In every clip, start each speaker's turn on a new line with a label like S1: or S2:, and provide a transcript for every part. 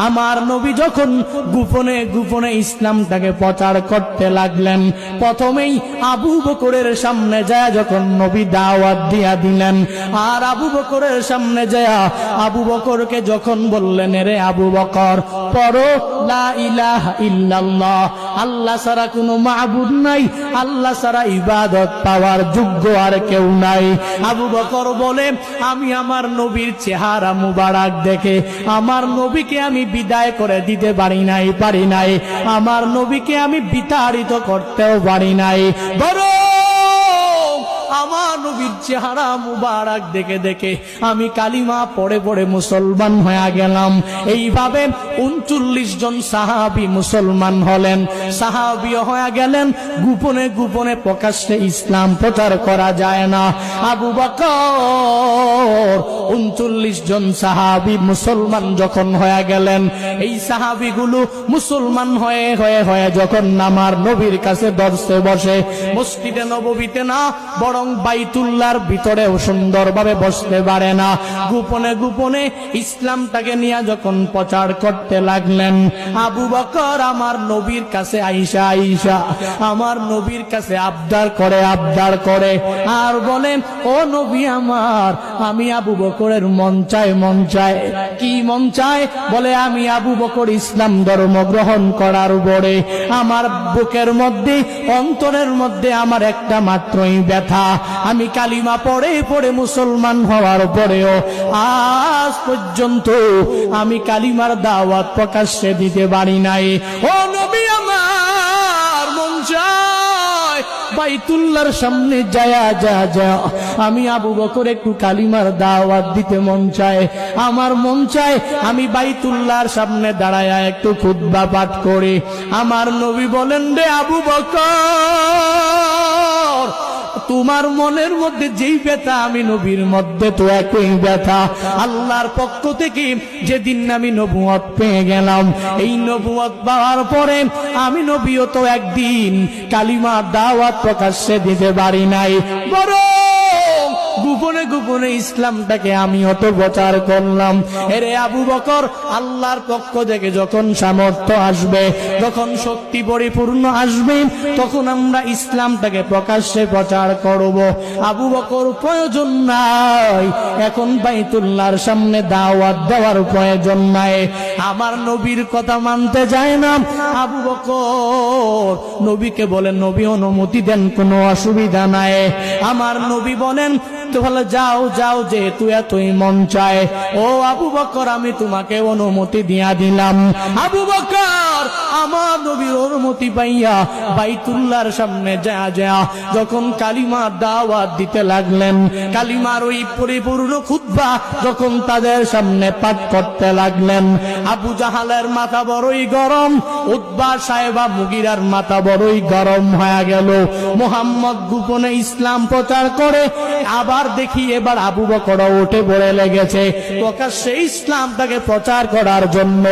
S1: আমার নবী যখন গোপনে গোপনে ইসলামটাকে প্রচার করতে লাগলেন, প্রথমেই আবু বকরের সামনে যায় যখন নবী দাওয়াত দিয়া দিলেন, আর আবু বকরের সামনে যায় আবু বকরকে যখন বললেন, রে আবু বকর, পড়ো লা ইলাহা ইল্লাল্লাহ, আল্লাহ ছাড়া কোনো মাবুদ নাই, আল্লাহ ছাড়া ইবাদত পাওয়ার যোগ্য আর কেউ নাই। আবু বকর বলে, আমি আমার নবীর চেহারা মুবারক দেখে আমার নবীকে আমি বিদায় করে দিতে পারি নাই, আমার নবীকে আমি বিতাড়িত করতেও পারি নাই, বরং আমার নবীর চেহারা মুবারক দেখে দেখে আমি কালিমা পড়ে পড়ে মুসলমান হয়ে গেলাম। এইভাবে 39 জন সাহাবী মুসলমান হলেন, সাহাবীও হয়ে গেলেন। গোপনে গোপনে প্রকাশ্যে ইসলাম প্রচার করা যায় না। আবু বকর 39 জন সাহাবী মুসলমান যখন হয়ে গেলেন, এই সাহাবীগুলো মুসলমান হয়ে যখন আমার নবীর কাছে দরসে বসে, মসজিদে নববীতে না বরং বাইতুল্লাহর ভিতরেও সুন্দরভাবে বসতে পারে না, গোপনে গোপনে ইসলামটাকে নিয়ে যখন প্রচার করতে লাগলেন, আবু বকর আমার নবীর কাছে আইসা আমার নবীর কাছে আবদার করে আর বলেন, ও নবী আমার, আমি আবু বকরের মন চায়। কি মন চায়? বলে, আমি আবু বকর ইসলাম ধর্ম গ্রহণ করার পরে আমার বুকের মধ্যে, অন্তরের মধ্যে আমার একটা মাত্রই ব্যথা, আমি কালিমা পড়ে পড়ে মুসলমান হওয়ার পরেও আজ পর্যন্ত আমি কালিমার দাওয়াত প্রকাশ্যে দিতে পারি নাই। ও নবী আমার, মন চায় বাইতুল্লাহর সামনে যা আমি আবু বকর একটু কালিমার দাওয়াত দিতে মন চায়, আমার মন চায় আমি বাইতুল্লাহর সামনে দাঁড়ায়া একটু খুতবা পাঠ করি। আমার নবী বলেন, রে আবু বকর, তোমার মনের মধ্যে যেই ব্যথা আমি নবীর মধ্যে তো একই ব্যথা। আল্লাহর পক্ষ থেকে যেদিন আমি নবুয়ত পেয়ে গেলাম, এই নবুয়ত পাওয়ার পরে আমি নবীও তো একদিন কালিমা দাওয়াত প্রকাশ্যে দিতে পারি নাই, বরং গোপনে গোপনে ইসলামটাকে আমি অত প্রচার করলাম। এরে আবু বকর, আল্লাহর পক্ষ থেকে যখন সামর্থ্য আসবে, যখন শক্তি পরিপূর্ণ আসবে, তখন আমরা ইসলামটাকে প্রকাশ্যে প্রচার করব। আবু বকর, প্রয়োজন নাই, এখন বাইতুল্লাহর সামনে দাওয়াত দেওয়ার প্রয়োজন নাই। আমার নবীর কথা মানতে যায় না আবু বকর, নবীকে বলেন, নবী অনুমতি দেন, কোনো অসুবিধা নাই। আমার নবী বলেন, তাহলে যাও, যেহেতু এতই মন চায়, ও আবু বকর, আমি তোমাকে অনুমতি দিয়া দিলাম। আবু বকর আমার নবীর অনুমতি পাইয়া বাইতুল্লাহর সামনে যা যখন কালিমার দাওয়াত দিতে লাগলেন, কালিমার ওই পরিপূর্ণ খুতবা যখন তাদের সামনে পাঠ করতে লাগলেন, আবু জাহালের মাথা বড়ই গরম, উতবা সাহেবা মুগিরার মাথা বড়ই গরম হয়ে গেল। মুহাম্মদ গোপনে ইসলাম প্রচার করে, আবার দেখি এবার আবু বকর উঠে পড়ে লেগেছে প্রকাশ্যে ইসলামটাকে প্রচার করার জন্য।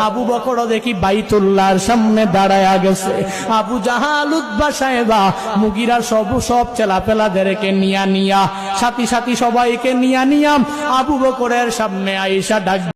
S1: আবু বকর দেখি বাইতুল্লাহর সামনে দাঁড়ায়া গেছে। আবু জাহাল, উতবা সাহেবা মুগিরা সব চেলাপেলাদেরকে নিয়া সাথী সবাইকে নিয়া আবু বকরের সামনে আয়েশা ডাক